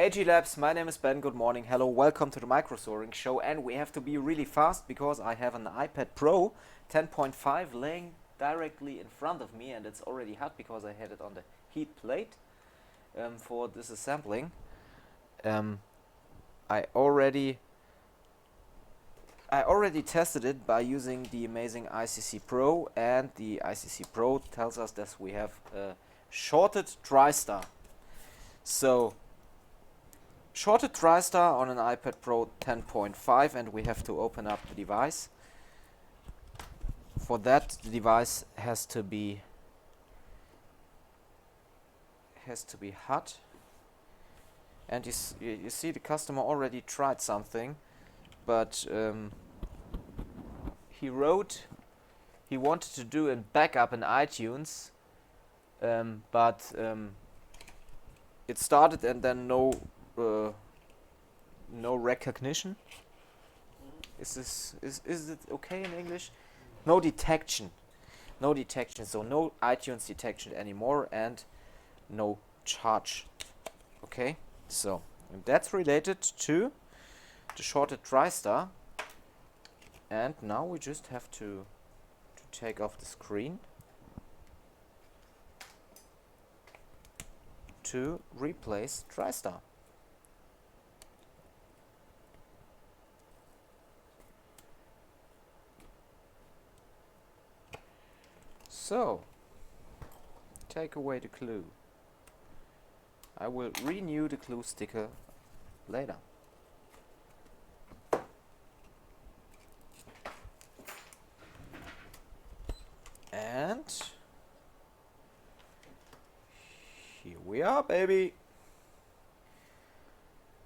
AG Labs, my name is Ben, good morning, hello, welcome to the Micro Soaring Show, and we have to be really fast because I have an iPad Pro 10.5 laying directly in front of me, and it's already hot because I had it on the heat plate for this assembling. I already tested it by using the amazing ICC Pro, and the ICC Pro tells us that we have a shorted Tristar. So shorted Tristar on an iPad Pro 10.5, and we have to open up the device. For that, the device has to be hot. And you see the customer already tried something, but he wrote he wanted to do a backup in iTunes, but it started and then no recognition. Is it okay in English? No detection. So no iTunes detection anymore and no charge. Okay, so that's related to the shorted Tristar. And now we just have to take off the screen to replace Tristar. So, take away the clue. I will renew the clue sticker later. And here we are, baby.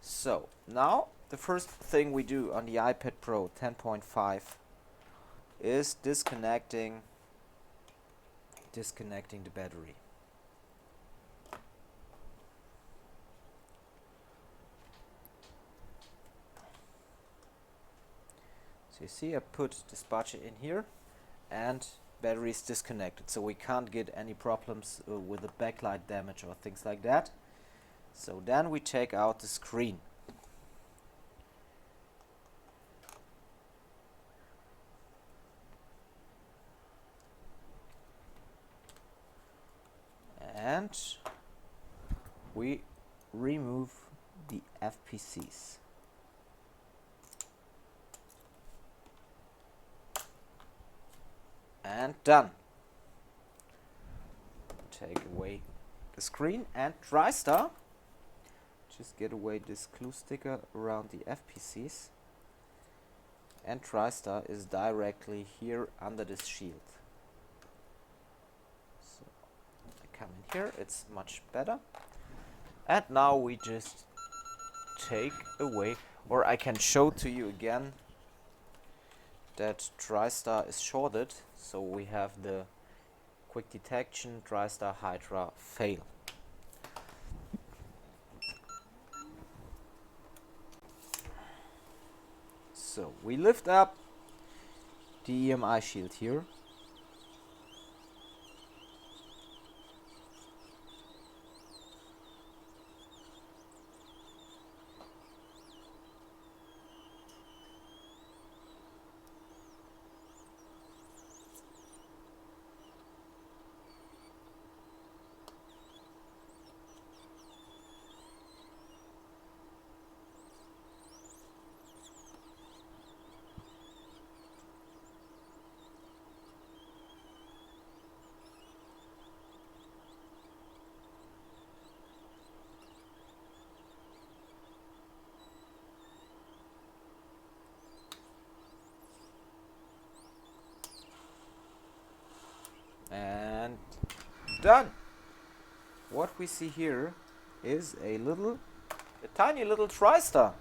So, now the first thing we do on the iPad Pro 10.5 is disconnecting the battery. So you see I put the sparcher in here and battery is disconnected, so we can't get any problems with the backlight damage or things like that. So then we take out the screen. And we remove the FPCs. And done. Take away the screen and Tristar. Just get away this clue sticker around the FPCs. And Tristar is directly here under this shield. So I come in here, it's much better. And now we just take away, or I can show to you again that Tristar is shorted, so we have the quick detection Tristar Hydra fail. So we lift up the EMI shield here. And done. What we see here is a tiny little Tristar.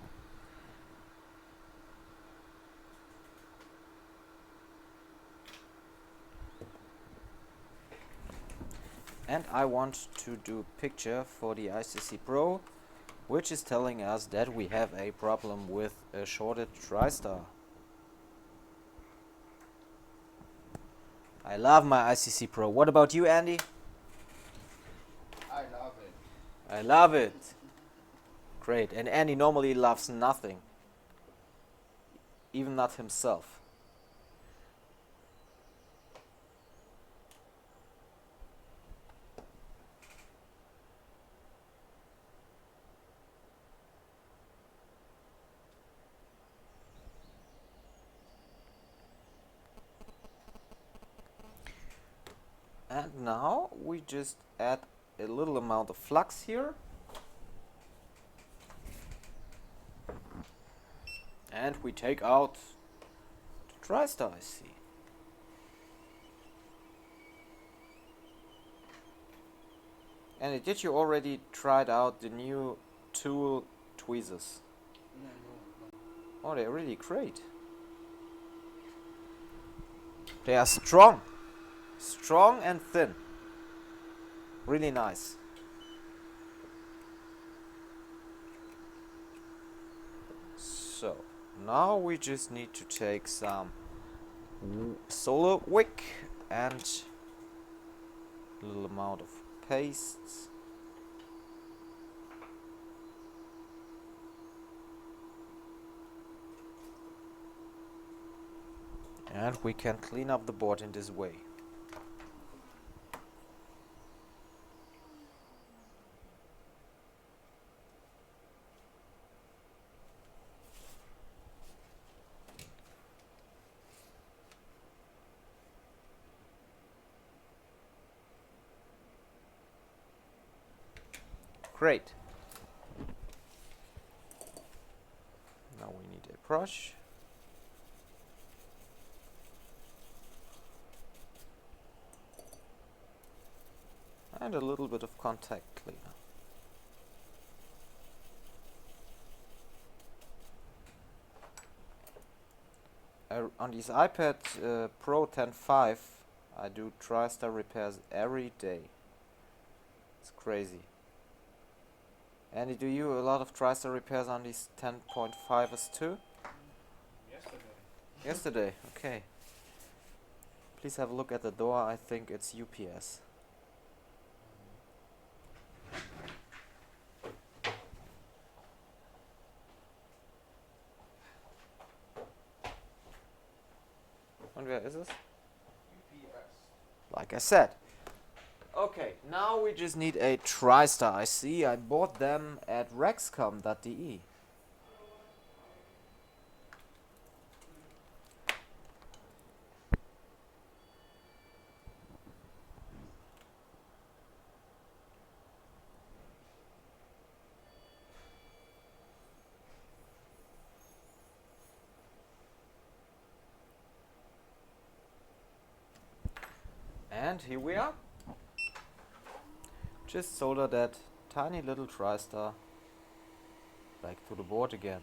And I want to do a picture for the ICC Pro, which is telling us that we have a problem with a shorted Tristar. I love my ICC Pro. What about you, Andy? I love it. I love it. Great. And Andy normally loves nothing, even not himself. And now we just add a little amount of flux here. And we take out the Tristar IC. And did you already tried out the new tool tweezers? No. Oh, they're really great. They are strong. Strong and thin. Really nice. So, now we just need to take some solar wick and a little amount of paste. And we can clean up the board in this way. Great. Now we need a brush. And a little bit of contact cleaner. On this iPad Pro 10.5 I do Tristar repairs every day. It's crazy. Andy, do you a lot of Tristar repairs on these 10.5s too? Yesterday, okay. Please have a look at the door. I think it's UPS. And where is this? UPS. Like I said. Okay, now we just need a Tristar IC. I bought them at rexcom.de. And here we are. Just solder that tiny little Tristar back to the board again.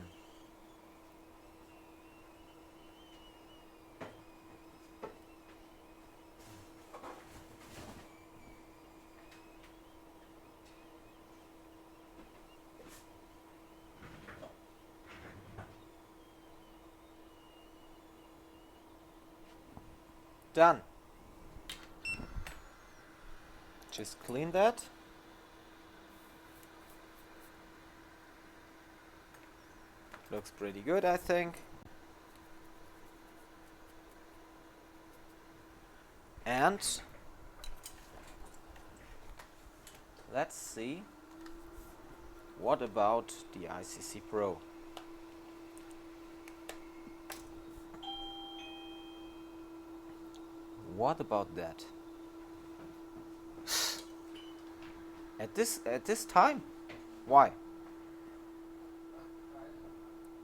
Done. Just clean that. Looks pretty good, I think. And let's see, what about the ICC Pro? What about that? At this time? Why?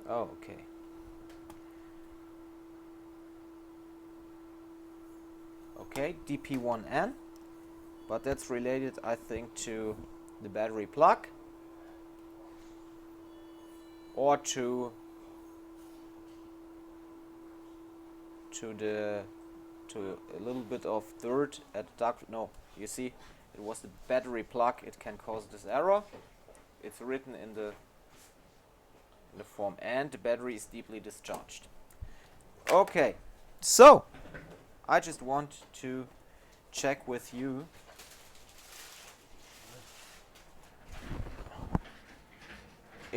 Oh, okay. Okay, DP1N, but that's related, I think, to the battery plug or to a little bit of dirt at the dark. No, you see, it was the battery plug. It can cause this error. It's written in the form, and the battery is deeply discharged. Okay, so I just want to check with you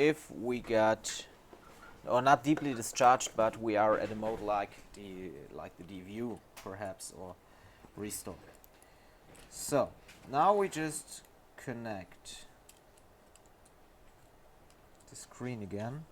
if we got, or not deeply discharged, but we are at a mode like the view perhaps, or restore. So now we just connect the screen again.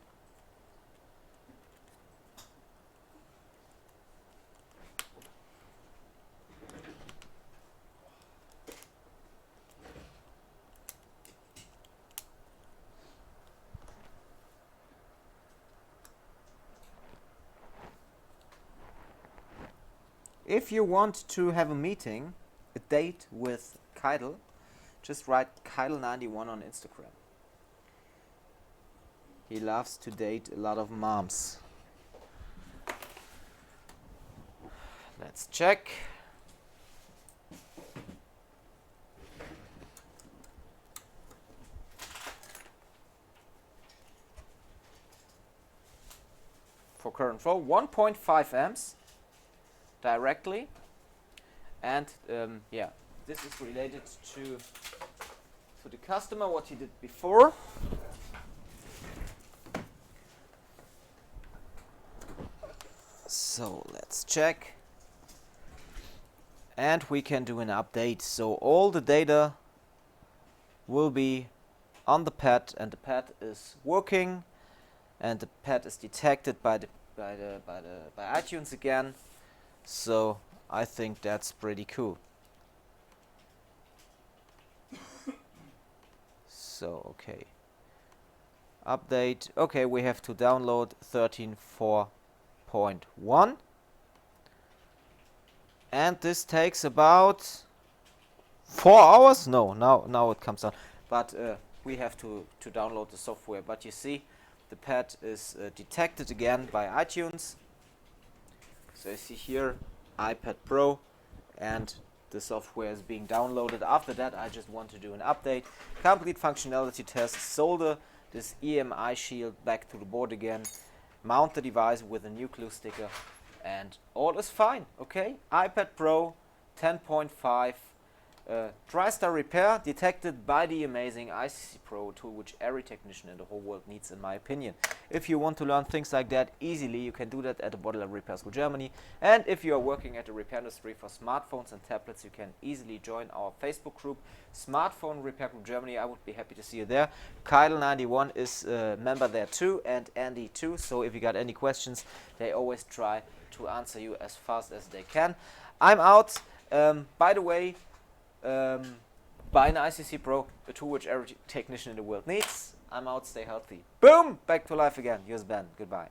If you want to have a meeting, a date with Keidel, just write Keidel91 on Instagram. He loves to date a lot of moms. Let's check. For current flow, 1.5 amps. Directly, and yeah, this is related to the customer, what he did before. So let's check, and we can do an update. So all the data will be on the pad, and the pad is working, and the pad is detected by iTunes again. So I think that's pretty cool. So okay, update. Okay, we have to download 13.4.1, and this takes about 4 hours. No, now it comes on, but we have to download the software. But you see, the pad is detected again by iTunes. So you see here, iPad Pro, and the software is being downloaded. After that, I just want to do an update, complete functionality test, solder this EMI shield back to the board again, mount the device with a new glue sticker, and all is fine. Okay, iPad Pro 10.5, Tristar repair detected by the amazing ICC Pro tool, which every technician in the whole world needs, in my opinion. If you want to learn things like that easily, you can do that at the Bottler Repair School Germany. And if you are working at the repair industry for smartphones and tablets, you can easily join our Facebook group, Smartphone Repair Group Germany. I would be happy to see you there. Keidel91 is a member there too, and Andy too. So if you got any questions, they always try to answer you as fast as they can. I'm out. By the way, buy an ICC Pro, a tool which every technician in the world needs. I'm out, stay healthy. Boom! Back to life again. Here's Ben. Goodbye.